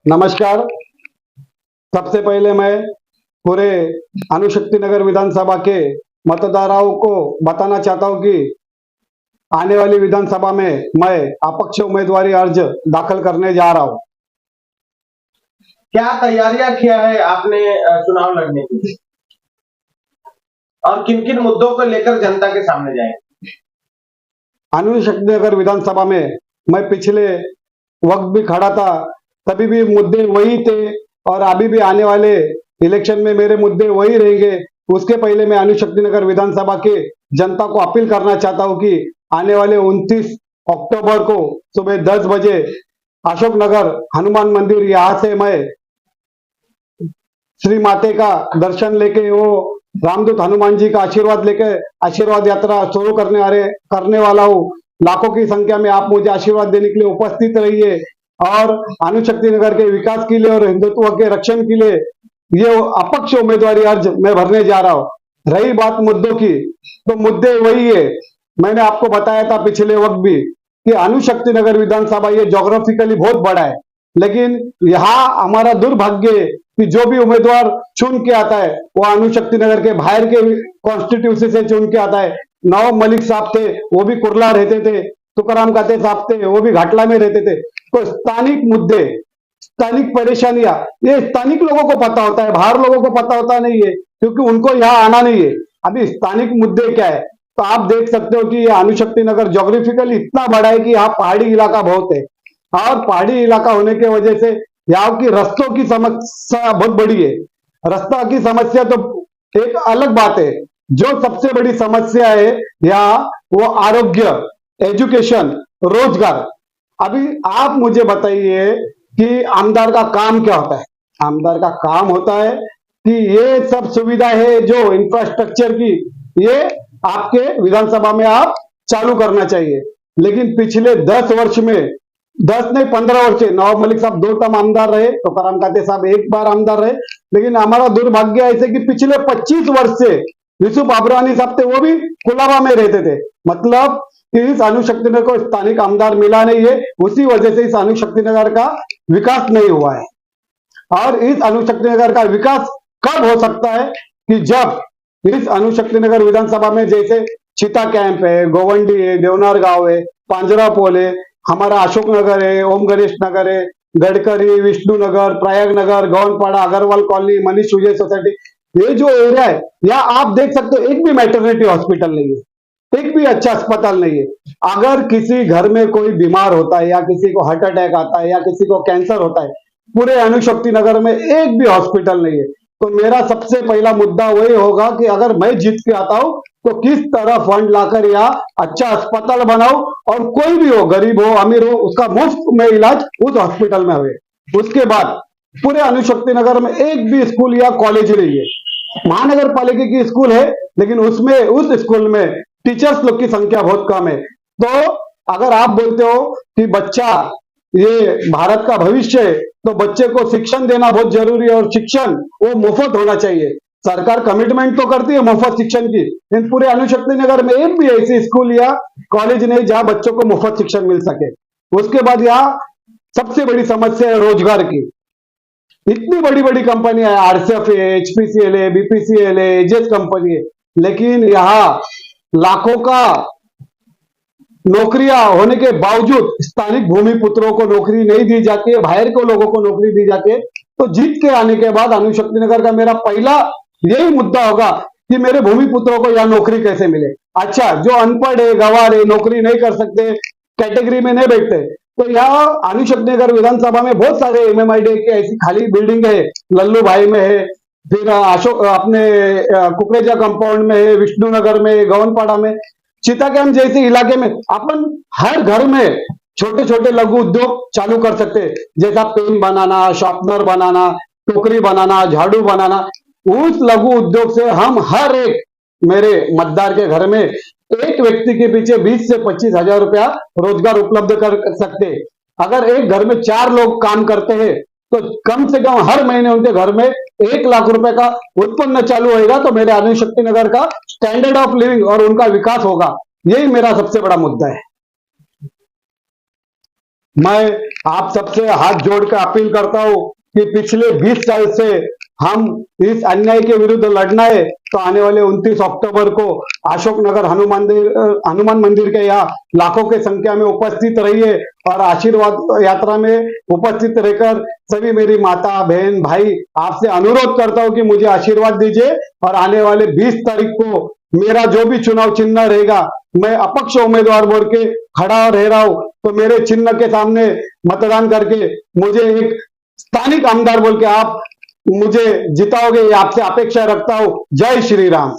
नमस्कार। सबसे पहले मैं पूरे अणुशक्ति नगर विधानसभा के मतदाताओं को बताना चाहता हूं कि आने वाली विधानसभा में मैं अपक्ष उम्मीदवारी अर्ज दाखिल करने जा रहा हूं। क्या तैयारियां किया है आपने चुनाव लड़ने के लिए और किन किन मुद्दों को लेकर जनता के सामने जाएंगे? अणुशक्ति नगर विधानसभा में मैं पिछले वक्त भी खड़ा था, तभी भी मुद्दे वही थे और अभी भी आने वाले इलेक्शन में मेरे मुद्दे वही रहेंगे। उसके पहले मैं अणुशक्ति नगर विधानसभा के जनता को अपील करना चाहता हूं कि आने वाले 29 अक्टूबर को सुबह 10 बजे अशोक नगर हनुमान मंदिर, यहां से मैं श्री माते का दर्शन लेके वो रामदूत हनुमान जी का आशीर्वाद लेके आशीर्वाद यात्रा शुरू करने वाला हूँ। लाखों की संख्या में आप मुझे आशीर्वाद देने के लिए उपस्थित रहिए और अणुशक्ति नगर के विकास के लिए और हिंदुत्व के रक्षण के लिए ये अपक्ष उम्मीदवारी अर्ज मैं भरने जा रहा हूं। रही बात मुद्दों की, तो मुद्दे वही है। मैंने आपको बताया था पिछले वक्त भी कि अणुशक्ति नगर विधानसभा ये ज्योग्राफिकली बहुत बड़ा है, लेकिन यहाँ हमारा दुर्भाग्य है कि जो भी उम्मीदवार चुन के आता है वो अणुशक्ति नगर के बाहर के कॉन्स्टिट्यूंसी से चुन के आता है। नवाब मलिक साहब थे, वो भी कुर्ला रहते थे। तुकाराम काते साहब थे, वो भी घाटला में रहते थे। तो स्थानिक मुद्दे, स्थानिक परेशानियां ये स्थानिक लोगों को पता होता है, बाहर लोगों को पता होता नहीं है, क्योंकि उनको यहाँ आना नहीं है। अभी स्थानिक मुद्दे क्या है, तो आप देख सकते हो कि ये अणुशक्ति नगर ज्योग्राफिकली इतना बड़ा है कि यहाँ पहाड़ी इलाका बहुत है और पहाड़ी इलाका होने की वजह से यहाँ की रस्तों की समस्या बहुत बड़ी है। रास्ता की समस्या तो एक अलग बात है, जो सबसे बड़ी समस्या है यहाँ वो आरोग्य, एजुकेशन, रोजगार। अभी आप मुझे बताइए कि आमदार का काम क्या होता है। आमदार का काम होता है कि ये सब सुविधा है जो इंफ्रास्ट्रक्चर की, ये आपके विधानसभा में आप चालू करना चाहिए। लेकिन पिछले 10 वर्ष में, 10 नहीं 15 वर्ष से नवाब मलिक साहब 2 टर्म आमदार रहे, तो तुकाराम काते साहब 1 बार आमदार रहे, लेकिन हमारा दुर्भाग्य ऐसे कि पिछले 25 वर्ष से यूसुफ अब्रानी साहब थे, वो भी कुलाबा में रहते थे। मतलब इस अणुशक्ति नगर को स्थानिक आमदार मिला नहीं है, उसी वजह से इस अणुशक्ति नगर का विकास नहीं हुआ है। और इस अणुशक्ति नगर का विकास कब हो सकता है कि जब इस अणुशक्ति नगर विधानसभा में जैसे चिता कैंप है, गोवंडी है, देवनार गांव है, पांजरा पोल है, हमारा अशोक नगर है, ओम गणेश नगर है, गडकरी, विष्णु नगर, प्रयाग नगर, गौनपाड़ा, अग्रवाल कॉलोनी, मनीष विजय सोसाइटी, ये जो एरिया है, यहाँ आप देख सकते हो एक भी मैटरनिटी हॉस्पिटल नहीं है, एक भी अच्छा अस्पताल नहीं है। अगर किसी घर में कोई बीमार होता है या किसी को हार्ट अटैक आता है या किसी को कैंसर होता है, पूरे अणुशक्ति नगर में एक भी हॉस्पिटल नहीं है। तो मेरा सबसे पहला मुद्दा वही होगा कि अगर मैं जीत के आता हूं तो किस तरह फंड लाकर यहाँ अच्छा अस्पताल बनाऊं और कोई भी हो, गरीब हो अमीर हो, उसका मुफ्त में इलाज उस हॉस्पिटल में हुए। उसके बाद पूरे अणुशक्ति नगर में एक भी स्कूल या कॉलेज नहीं है। महानगर पालिका की स्कूल है, लेकिन उसमें उस स्कूल में टीचर्स लोग की संख्या बहुत कम है। तो अगर आप बोलते हो कि बच्चा ये भारत का भविष्य है, तो बच्चे को शिक्षण देना बहुत जरूरी है और शिक्षण वो मुफ्त होना चाहिए। सरकार कमिटमेंट तो करती है मुफ्त शिक्षण की, लेकिन पूरे अणुशक्ति नगर में एक भी ऐसी स्कूल या कॉलेज नहीं जहां बच्चों को मुफ्त शिक्षण मिल सके। उसके बाद यहाँ सबसे बड़ी समस्या है रोजगार की। इतनी बड़ी बड़ी कंपनियां है, आरसीएफ है, एचपीसीएल है, बीपीसीएल है, एजेस कंपनी है, लेकिन यहाँ लाखों का नौकरियां होने के बावजूद स्थानिक भूमि पुत्रों को नौकरी नहीं दी जाती है, बाहर के लोगों को नौकरी दी जाती है। तो जीत के आने के बाद अणुशक्ति नगर का मेरा पहला यही मुद्दा होगा कि मेरे भूमि पुत्रों को यहाँ नौकरी कैसे मिले। अच्छा, जो अनपढ़ है, गंवार है, नौकरी नहीं कर सकते, कैटेगरी में नहीं बैठते, तो यहाँ अणुशक्ति नगर विधानसभा में बहुत सारे एमएमआईडी की ऐसी खाली बिल्डिंग है। लल्लू भाई में है, फिर अशोक अपने कुकरेजा कंपाउंड में है, विष्णु नगर में, गवनपाड़ा में, चिता कैंप जैसे इलाके में अपन हर घर में छोटे छोटे लघु उद्योग चालू कर सकते हैं, जैसा पेन बनाना, शार्पनर बनाना, टोकरी बनाना, झाड़ू बनाना। उस लघु उद्योग से हम हर एक मेरे मतदार के घर में एक व्यक्ति के पीछे 20 से 25 हजार रुपया रोजगार उपलब्ध कर सकते हैं। अगर एक घर में 4 लोग काम करते हैं तो कम से कम हर महीने उनके घर में 1 लाख रुपए का उत्पन्न चालू होगा। तो मेरे अणुशक्ति नगर का स्टैंडर्ड ऑफ लिविंग और उनका विकास होगा। यही मेरा सबसे बड़ा मुद्दा है। मैं आप सबसे हाथ जोड़ कर अपील करता हूं कि पिछले 20 साल से हम इस अन्याय के विरुद्ध लड़ना है, तो आने वाले 29 अक्टूबर को अशोकनगर हनुमान मंदिर के यहाँ लाखों की संख्या में उपस्थित रहिए और आशीर्वाद यात्रा में उपस्थित रहकर सभी मेरी माता बहन भाई आपसे अनुरोध करता हूं कि मुझे आशीर्वाद दीजिए और आने वाले 20 तारीख को मेरा जो भी चुनाव चिन्ह रहेगा, मैं अपक्ष उम्मीदवार बोल के खड़ा रह रहा हूं, तो मेरे चिन्ह के सामने मतदान करके मुझे एक स्थानिक आमदार बोल के आप मुझे जिताओगे, ये आपसे अपेक्षा रखता हूं। जय श्री राम।